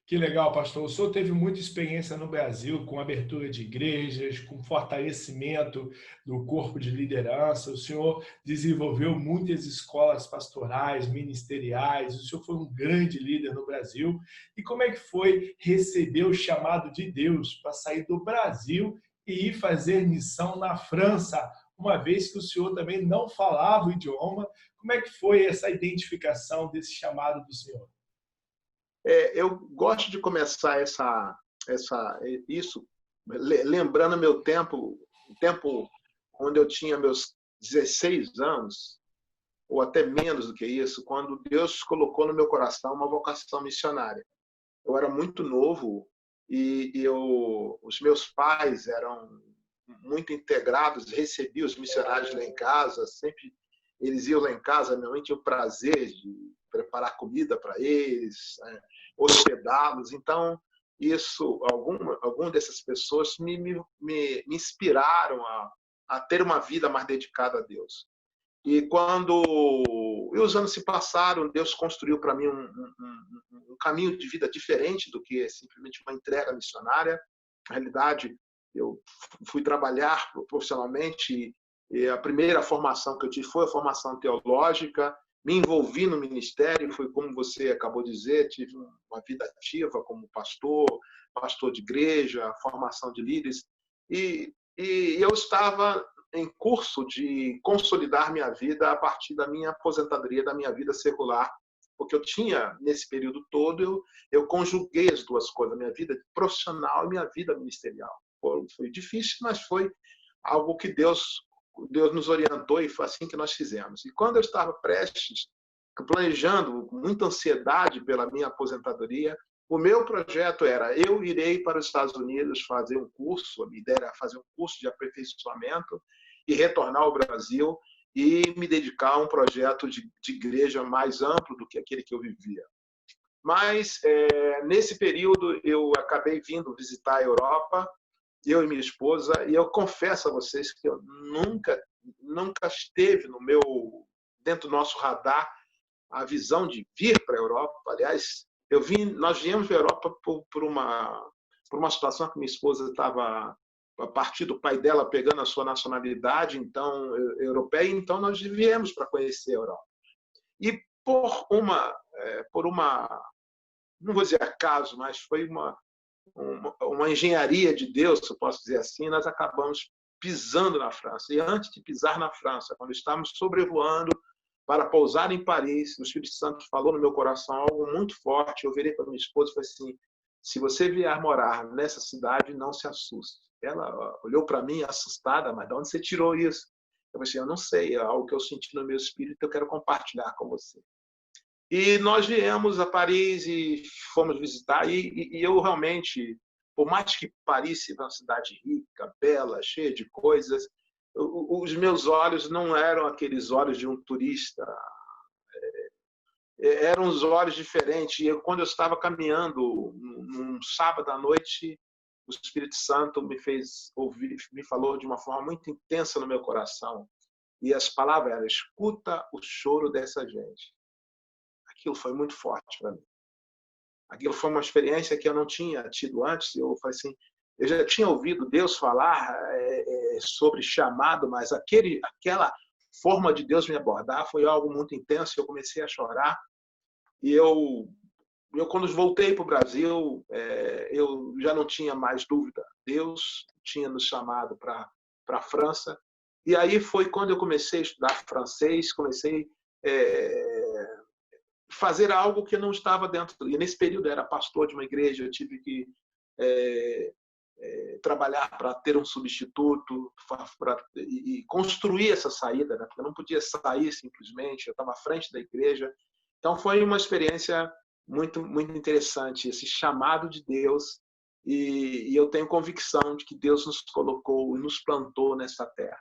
Que legal, pastor. O senhor teve muita experiência no Brasil com abertura de igrejas, com fortalecimento do corpo de liderança. O senhor desenvolveu muitas escolas pastorais, ministeriais. O senhor foi um grande líder no Brasil. E como é que foi receber o chamado de Deus para sair do Brasil e ir fazer missão na França, uma vez que o senhor também não falava o idioma? Como é que foi essa identificação desse chamado do senhor? Eu gosto de começar isso lembrando meu tempo, o tempo onde eu tinha meus 16 anos, ou até menos do que isso, quando Deus colocou no meu coração uma vocação missionária. Eu era muito novo e os meus pais eram muito integrados, recebiam os missionários lá em casa, sempre eles iam lá em casa, minha mãe tinha o prazer de preparar comida para eles, hospedá-los. Então, algumas dessas pessoas me inspiraram a ter uma vida mais dedicada a Deus. E os anos se passaram, Deus construiu para mim um caminho de vida diferente do que simplesmente uma entrega missionária. Na realidade, eu fui trabalhar profissionalmente e a primeira formação que eu tive foi a formação teológica. Me envolvi no ministério, foi como você acabou de dizer, tive uma vida ativa como pastor de igreja, formação de líderes. E eu estava em curso de consolidar minha vida a partir da minha aposentadoria, da minha vida secular, porque eu tinha, nesse período todo, eu conjuguei as duas coisas, minha vida profissional e minha vida ministerial. Foi difícil, mas foi algo que Deus nos orientou e foi assim que nós fizemos. E quando eu estava prestes, planejando, com muita ansiedade pela minha aposentadoria, o meu projeto era, eu irei para os Estados Unidos fazer um curso, a minha ideia era fazer um curso de aperfeiçoamento e retornar ao Brasil e me dedicar a um projeto de igreja mais amplo do que aquele que eu vivia. Mas, nesse período, eu acabei vindo visitar a Europa, eu e minha esposa, e eu confesso a vocês que eu nunca esteve dentro do nosso radar a visão de vir para a Europa. Aliás, nós viemos para a Europa por uma situação que minha esposa estava, a partir do pai dela, pegando a sua nacionalidade então europeia, então nós viemos para conhecer a Europa. E por uma, não vou dizer acaso, mas foi uma engenharia de Deus, se eu posso dizer assim, nós acabamos pisando na França. E antes de pisar na França, quando estávamos sobrevoando para pousar em Paris, o Espírito Santo falou no meu coração algo muito forte. Eu virei para minha esposa e falei assim, se você vier morar nessa cidade, não se assuste. Ela olhou para mim assustada, mas de onde você tirou isso? Eu falei assim, eu não sei, é algo que eu senti no meu espírito, eu quero compartilhar com você. E nós viemos a Paris e fomos visitar, e eu realmente, por mais que Paris seja uma cidade rica, bela, cheia de coisas, os meus olhos não eram aqueles olhos de um turista, eram os olhos diferentes. E quando eu estava caminhando, num sábado à noite, o Espírito Santo me fez ouvir, me falou de uma forma muito intensa no meu coração. E as palavras eram, escuta o choro dessa gente. Aquilo foi muito forte para mim. Aquilo foi uma experiência que eu não tinha tido antes. Eu falei assim, eu já tinha ouvido Deus falar sobre chamado, mas aquela forma de Deus me abordar foi algo muito intenso. Eu comecei a chorar e eu quando voltei para o Brasil, eu já não tinha mais dúvida. Deus tinha nos chamado para a França. E aí foi quando eu comecei a estudar francês, comecei fazer algo que não estava dentro. E nesse período eu era pastor de uma igreja, eu tive que trabalhar para ter um substituto e construir essa saída, né? Porque eu não podia sair simplesmente, eu estava à frente da igreja. Então foi uma experiência muito, muito interessante, esse chamado de Deus, e eu tenho convicção de que Deus nos colocou e nos plantou nessa terra.